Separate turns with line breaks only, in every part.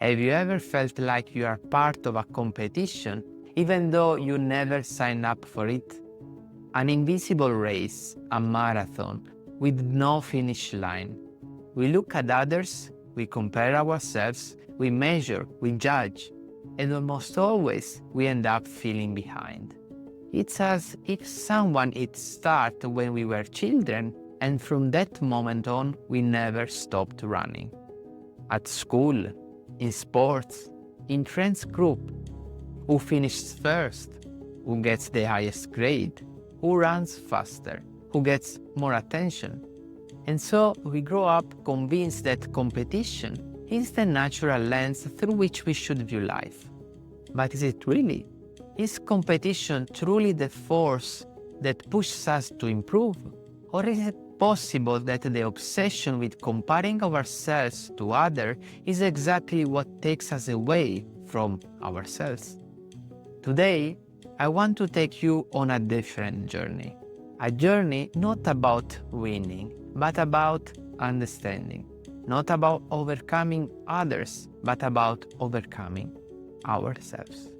Have you ever felt like you are part of a competition, even though you never signed up for it? An invisible race, a marathon, with no finish line. We look at others, we compare ourselves, we measure, we judge, and almost always we end up feeling behind. It's as if someone had started when we were children, and from that moment on, we never stopped running. At school, in sports, in friends group, who finishes first, who gets the highest grade, who runs faster, who gets more attention. And so we grow up convinced that competition is the natural lens through which we should view life. But is it really? Is competition truly the force that pushes us to improve? Or is it possible that the obsession with comparing ourselves to others is exactly what takes us away from ourselves? Today, I want to take you on a different journey. A journey not about winning, but about understanding. Not about overcoming others, but about overcoming ourselves.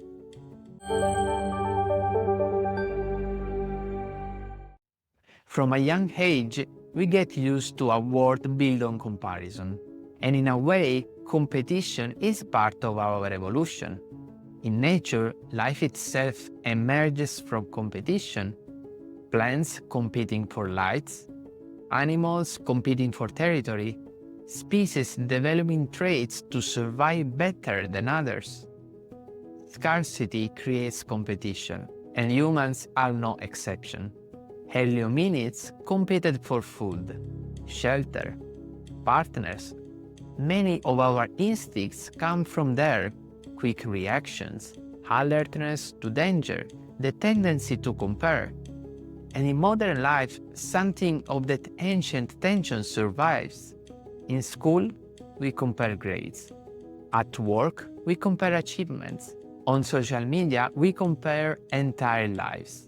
From a young age, we get used to a world built on comparison. And in a way, competition is part of our evolution. In nature, life itself emerges from competition. Plants competing for lights, animals competing for territory, species developing traits to survive better than others. Scarcity creates competition, and humans are no exception. Early hominids competed for food, shelter, partners. Many of our instincts come from there: quick reactions, alertness to danger, the tendency to compare. And in modern life, something of that ancient tension survives. In school, we compare grades. At work, we compare achievements. On social media, we compare entire lives.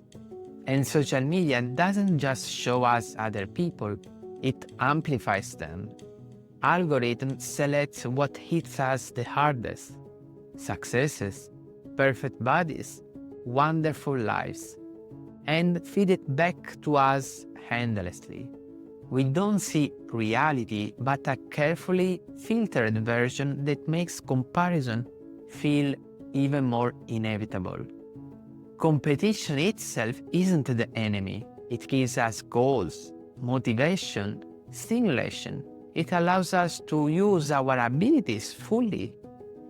And social media doesn't just show us other people, it amplifies them. Algorithms select what hits us the hardest: successes, perfect bodies, wonderful lives, and feed it back to us endlessly. We don't see reality, but a carefully filtered version that makes comparison feel even more inevitable. Competition itself isn't the enemy. It gives us goals, motivation, stimulation. It allows us to use our abilities fully.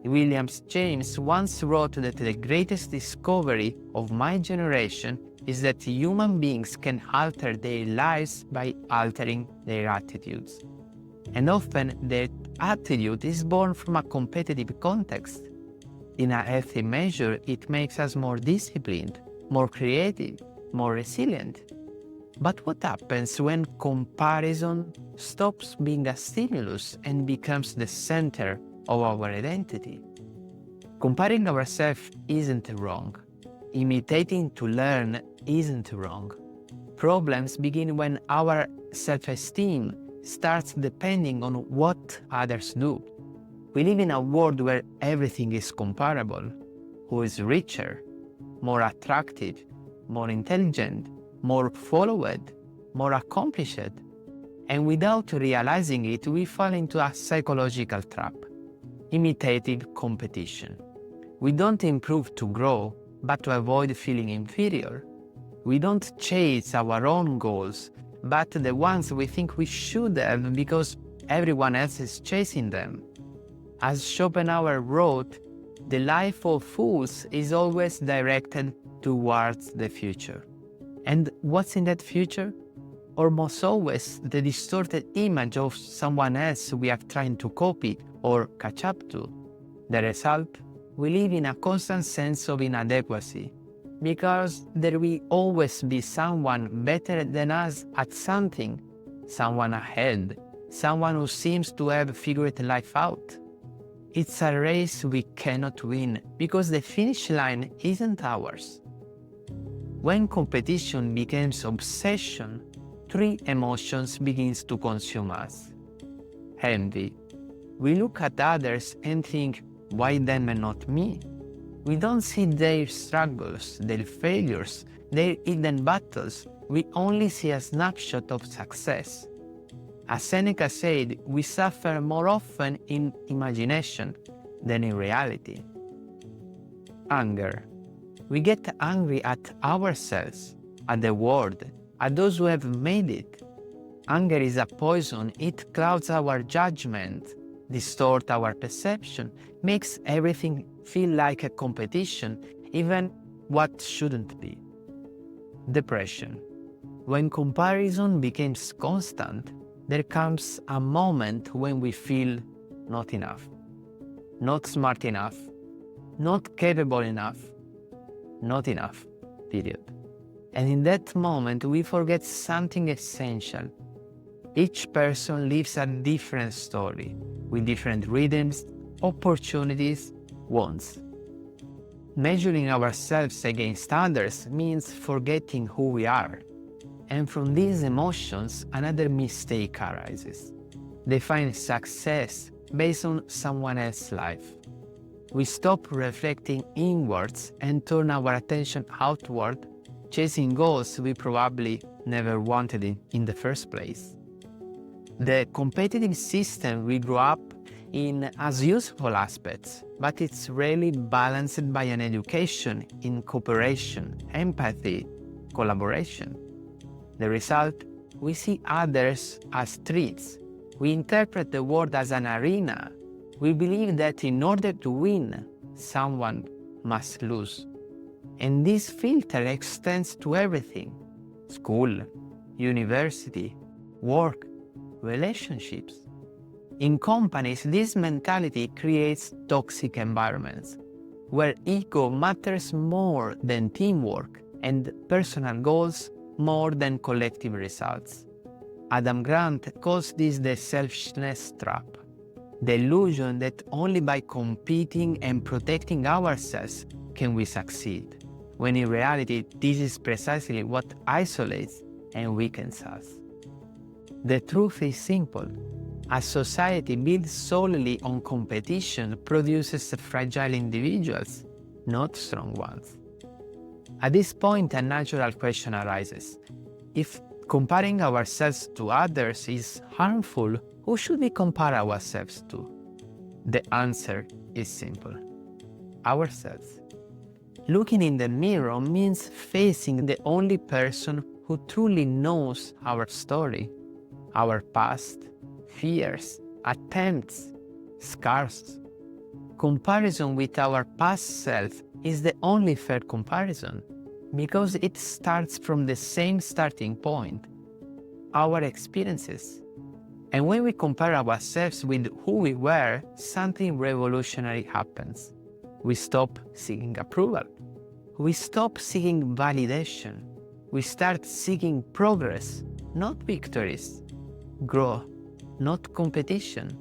William James once wrote that the greatest discovery of my generation is that human beings can alter their lives by altering their attitudes. And often that attitude is born from a competitive context. In a healthy measure, it makes us more disciplined, more creative, more resilient. But what happens when comparison stops being a stimulus and becomes the center of our identity? Comparing ourselves isn't wrong. Imitating to learn isn't wrong. Problems begin when our self-esteem starts depending on what others do. We live in a world where everything is comparable. Who is richer, more attractive, more intelligent, more followed, more accomplished? And without realizing it, we fall into a psychological trap: imitative competition. We don't improve to grow, but to avoid feeling inferior. We don't chase our own goals, but the ones we think we should have because everyone else is chasing them. As Schopenhauer wrote, the life of fools is always directed towards the future. And what's in that future? Almost always the distorted image of someone else we are trying to copy or catch up to. The result? We live in a constant sense of inadequacy, because there will always be someone better than us at something, someone ahead, someone who seems to have figured life out. It's a race we cannot win because the finish line isn't ours. When competition becomes obsession, three emotions begin to consume us. Envy. We look at others and think, Why them and not me? We don't see their struggles, their failures, their hidden battles. We only see a snapshot of success. As Seneca said, we suffer more often in imagination than in reality. Anger. We get angry at ourselves, at the world, at those who have made it. Anger is a poison. It clouds our judgment, distorts our perception, makes everything feel like a competition, even what shouldn't be. Depression. When comparison becomes constant, there comes a moment when we feel not enough, not smart enough, not capable enough, not enough, period. And in that moment, we forget something essential. Each person lives a different story, with different rhythms, opportunities, wants. Measuring ourselves against others means forgetting who we are. And from these emotions, another mistake arises. Define success based on someone else's life. We stop reflecting inwards and turn our attention outward, chasing goals we probably never wanted in the first place. The competitive system we grew up in has useful aspects, but it's rarely balanced by an education in cooperation, empathy, collaboration. The result, we see others as threats. We interpret the world as an arena. We believe that in order to win, someone must lose. And this filter extends to everything: school, university, work, relationships. In companies, this mentality creates toxic environments where ego matters more than teamwork and personal goals more than collective results. Adam Grant calls this the selfishness trap, the illusion that only by competing and protecting ourselves can we succeed, when in reality this is precisely what isolates and weakens us. The truth is simple. A society built solely on competition produces fragile individuals, not strong ones. At this point, a natural question arises. If comparing ourselves to others is harmful, who should we compare ourselves to? The answer is simple: ourselves. Looking in the mirror means facing the only person who truly knows our story, our past, fears, attempts, scars. Comparison with our past self is the only fair comparison, because it starts from the same starting point, our experiences. And when we compare ourselves with who we were, something revolutionary happens. We stop seeking approval. We stop seeking validation. We start seeking progress, not victories. Growth, not competition.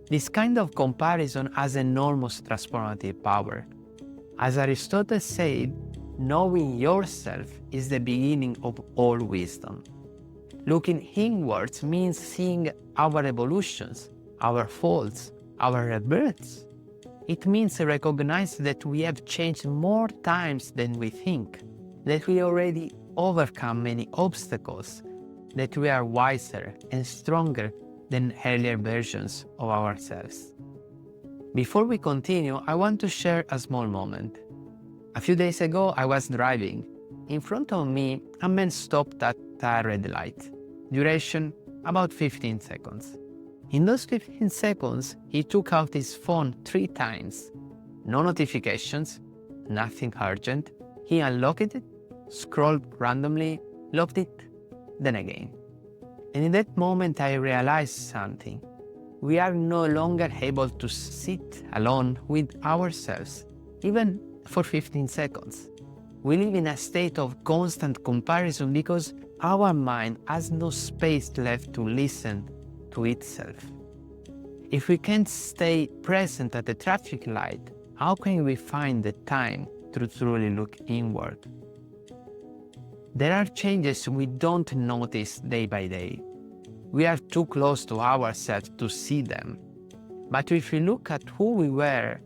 This kind of comparison has enormous transformative power. As Aristotle said, knowing yourself is the beginning of all wisdom. Looking inwards means seeing our evolutions, our faults, our rebirths. It means recognize that we have changed more times than we think, that we already overcome many obstacles, that we are wiser and stronger than earlier versions of ourselves. Before we continue, I want to share a small moment. A few days ago, I was driving. In front of me, a man stopped at a red light. Duration, about 15 seconds. In those 15 seconds, he took out his phone 3 times. No notifications, nothing urgent. He unlocked it, scrolled randomly, locked it, then again. And in that moment, I realized something. We are no longer able to sit alone with ourselves, even for 15 seconds. We live in a state of constant comparison because our mind has no space left to listen to itself. If we can't stay present at the traffic light, how can we find the time to truly look inward? There are changes we don't notice day by day. We are too close to ourselves to see them. But if we look at who we were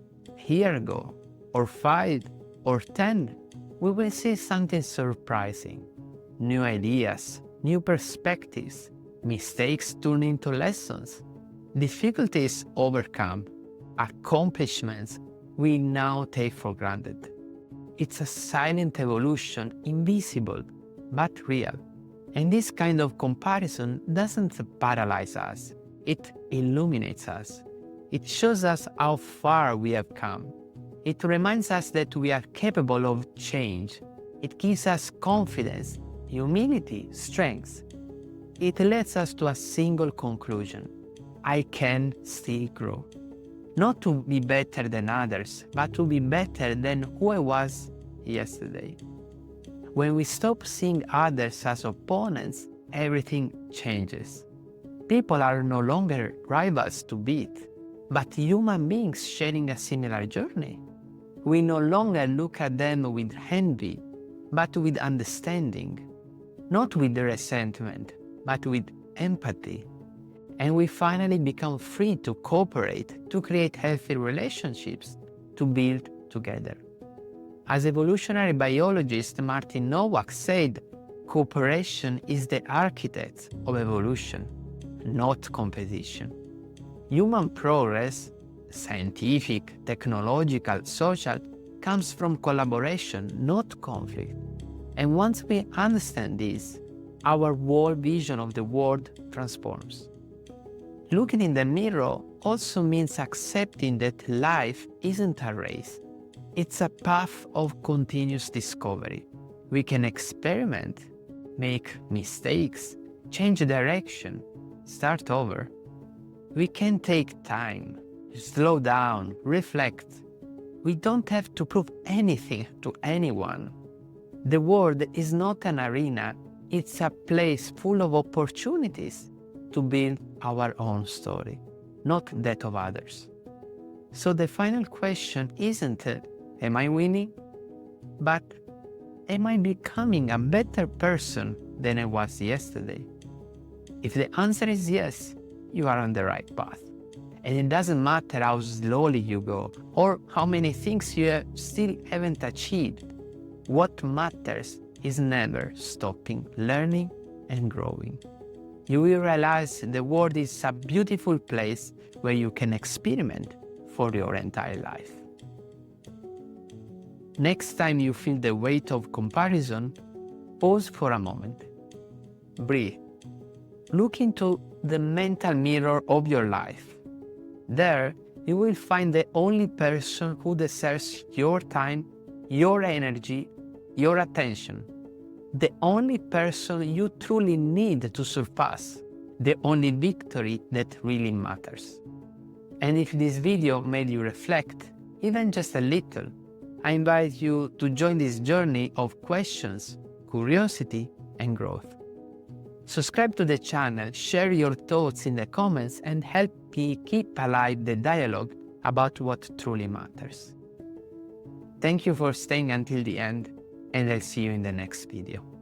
year ago, or 5, or 10, we will see something surprising. New ideas, new perspectives, mistakes turned into lessons, difficulties overcome, accomplishments we now take for granted. It's a silent evolution, invisible, but real. And this kind of comparison doesn't paralyze us, it illuminates us. It shows us how far we have come. It reminds us that we are capable of change. It gives us confidence, humility, strength. It leads us to a single conclusion: I can still grow. Not to be better than others, but to be better than who I was yesterday. When we stop seeing others as opponents, everything changes. People are no longer rivals to beat, but human beings sharing a similar journey. We no longer look at them with envy, but with understanding. Not with resentment, but with empathy. And we finally become free to cooperate, to create healthy relationships, to build together. As evolutionary biologist Martin Nowak said, cooperation is the architect of evolution, not competition. Human progress, scientific, technological, social, comes from collaboration, not conflict. And once we understand this, our whole vision of the world transforms. Looking in the mirror also means accepting that life isn't a race. It's a path of continuous discovery. We can experiment, make mistakes, change direction, start over. We can take time, slow down, reflect. We don't have to prove anything to anyone. The world is not an arena, it's a place full of opportunities to build our own story, not that of others. So the final question isn't, am I winning? But am I becoming a better person than I was yesterday? If the answer is yes, you are on the right path. And it doesn't matter how slowly you go or how many things you still haven't achieved. What matters is never stopping learning and growing. You will realize the world is a beautiful place where you can experiment for your entire life. Next time you feel the weight of comparison, pause for a moment. Breathe. Look into the mental mirror of your life. There, you will find the only person who deserves your time, your energy, your attention. The only person you truly need to surpass. The only victory that really matters. And if this video made you reflect, even just a little, I invite you to join this journey of questions, curiosity, and growth. Subscribe to the channel, share your thoughts in the comments, and help me keep alive the dialogue about what truly matters. Thank you for staying until the end, and I'll see you in the next video.